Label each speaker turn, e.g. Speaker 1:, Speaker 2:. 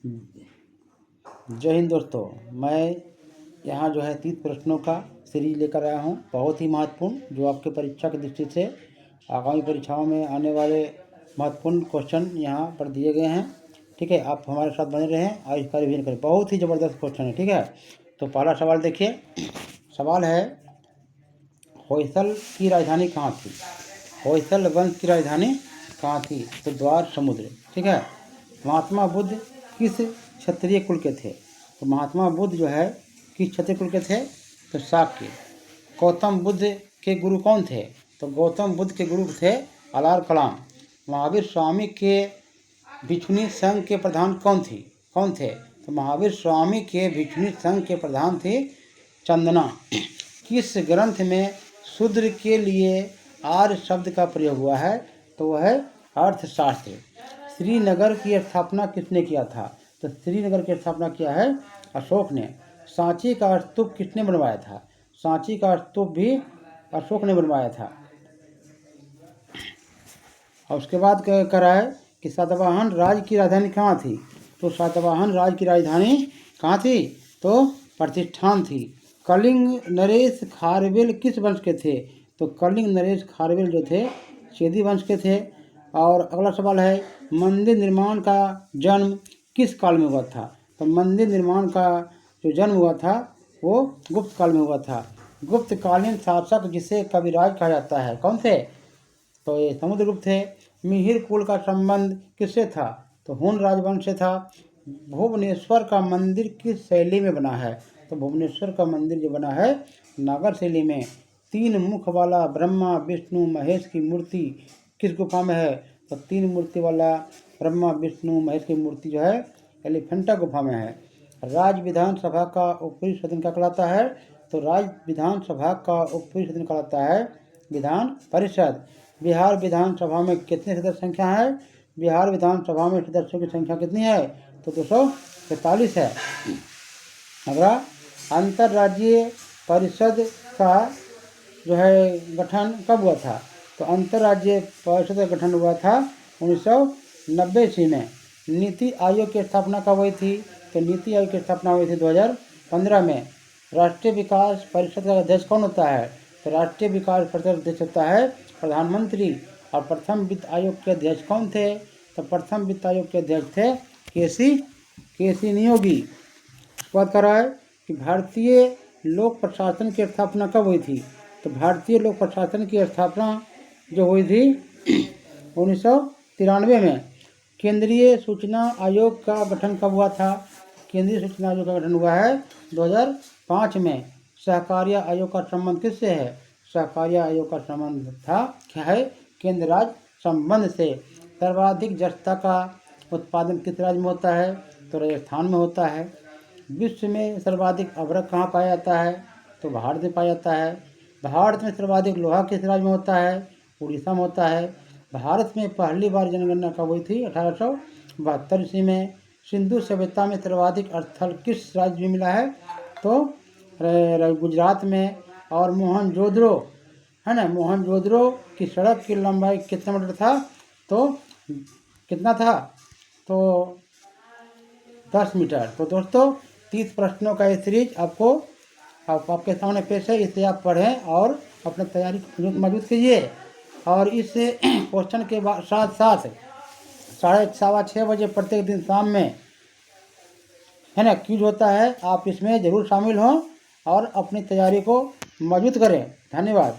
Speaker 1: जय हिंद दोस्तों, मैं यहाँ जो है 30 प्रश्नों का सीरीज लेकर आया हूँ, बहुत ही महत्वपूर्ण, जो आपके परीक्षा की दृष्टि से आगामी परीक्षाओं में आने वाले महत्वपूर्ण क्वेश्चन यहाँ पर दिए गए हैं। ठीक है, आप हमारे साथ बने रहें और इसका रिवीजन करें। बहुत ही ज़बरदस्त क्वेश्चन है। ठीक है, तो पहला सवाल देखिए। सवाल है, होयसल की राजधानी कहाँ थी? होयसल वंश की राजधानी कहाँ थी? तो द्वार समुद्र। ठीक है। महात्मा बुद्ध किस क्षत्रिय कुल के थे? तो महात्मा बुद्ध जो है किस क्षत्रिय कुल के थे? तो शाक्य। गौतम बुद्ध के गुरु कौन थे? तो गौतम बुद्ध के गुरु थे अलार कलाम। महावीर स्वामी के भिक्षुणी संघ के प्रधान कौन थे? तो महावीर स्वामी के भिक्षुणी संघ के प्रधान थे चंदना। किस ग्रंथ में शूद्र के लिए आर्य शब्द का प्रयोग हुआ है? तो वह है अर्थशास्त्र। श्रीनगर की स्थापना किसने किया था? तो श्रीनगर की स्थापना किया है अशोक ने। सांची का स्तूप किसने बनवाया था? सांची का स्तूप भी अशोक ने बनवाया था। और उसके बाद कह रहा है कि सातवाहन राज्य की राजधानी कहाँ थी? तो सातवाहन राज्य की राजधानी कहाँ थी? तो प्रतिष्ठान थी। कलिंग नरेश खारवेल किस वंश के थे? तो कलिंग नरेश खारवेल जो थे चेदी वंश के थे। और अगला सवाल है, मंदिर निर्माण का जन्म किस काल में हुआ था? तो मंदिर निर्माण का जो जन्म हुआ था वो गुप्त काल में हुआ था। गुप्तकालीन शासक जिसे कविराज कहा जाता है कौन थे? तो ये समुद्रगुप्त थे। मिहिर कुल का संबंध किससे था? तो हुन राजवंश से था। भुवनेश्वर का मंदिर किस शैली में बना है? तो भुवनेश्वर का मंदिर जो बना है नागर शैली में। 3 मुख वाला ब्रह्मा विष्णु महेश की मूर्ति किस गुफा में है? तो 3 मूर्ति वाला ब्रह्मा विष्णु महेश की मूर्ति जो है एलिफेंटा गुफा में है। राज्य विधानसभा का ऊपरी सदन क्या कहलाता है? तो राज्य विधानसभा का ऊपरी सदन कहलाता है विधान परिषद। बिहार विधानसभा में कितने सदस्य संख्या है? बिहार विधानसभा में सदस्यों की संख्या कितनी है? तो 243 है। अगला, अंतर्राज्यीय परिषद का जो है गठन कब हुआ था? तो अंतर्राज्यीय परिषद का गठन हुआ था 1990 ईस्वी में। नीति आयोग की स्थापना कब हुई थी? तो नीति आयोग की स्थापना हुई थी 2015 में। राष्ट्रीय विकास परिषद का अध्यक्ष कौन होता है? तो राष्ट्रीय विकास परिषद का अध्यक्ष होता है प्रधानमंत्री। और प्रथम वित्त आयोग के अध्यक्ष कौन थे? तो प्रथम वित्त आयोग के अध्यक्ष थे केसी नियोगी। बात कर रहा है कि भारतीय लोक प्रशासन की स्थापना कब हुई थी? तो भारतीय लोक प्रशासन की स्थापना जो हुई थी 1993 में। केंद्रीय सूचना आयोग का गठन कब हुआ था? केंद्रीय सूचना आयोग का गठन हुआ है 2005 में। सहकारिता आयोग का संबंध किससे है? सहकारिता आयोग का संबंध था क्या है? केंद्र राज्य संबंध से। सर्वाधिक जस्ता का उत्पादन किस राज्य में होता है? तो राजस्थान में होता है। विश्व में सर्वाधिक अभ्रक कहाँ पाया जाता है? तो भारत में पाया जाता है। भारत में सर्वाधिक लोहा किस राज्य में होता है? उड़ीसा में होता है। भारत में पहली बार जनगणना कब हुई थी? 1872 ईस्वी में। सिंधु सभ्यता में सर्वाधिक स्थल किस राज्य में मिला है? तो गुजरात में। और मोहनजोदड़ो है ना, मोहनजोदड़ो की सड़क की लंबाई कितना मीटर था? तो कितना था? तो 10 मीटर। तो दोस्तों 30 प्रश्नों का ये सीरीज आपके सामने पेश है। इसे आप पढ़ें और अपनी तैयारी को मजबूत कीजिए। और इस क्वेश्चन के साथ साथ 6:30 बजे प्रत्येक दिन शाम में है ना क्विज होता है। आप इसमें ज़रूर शामिल हों और अपनी तैयारी को मजबूत करें। धन्यवाद।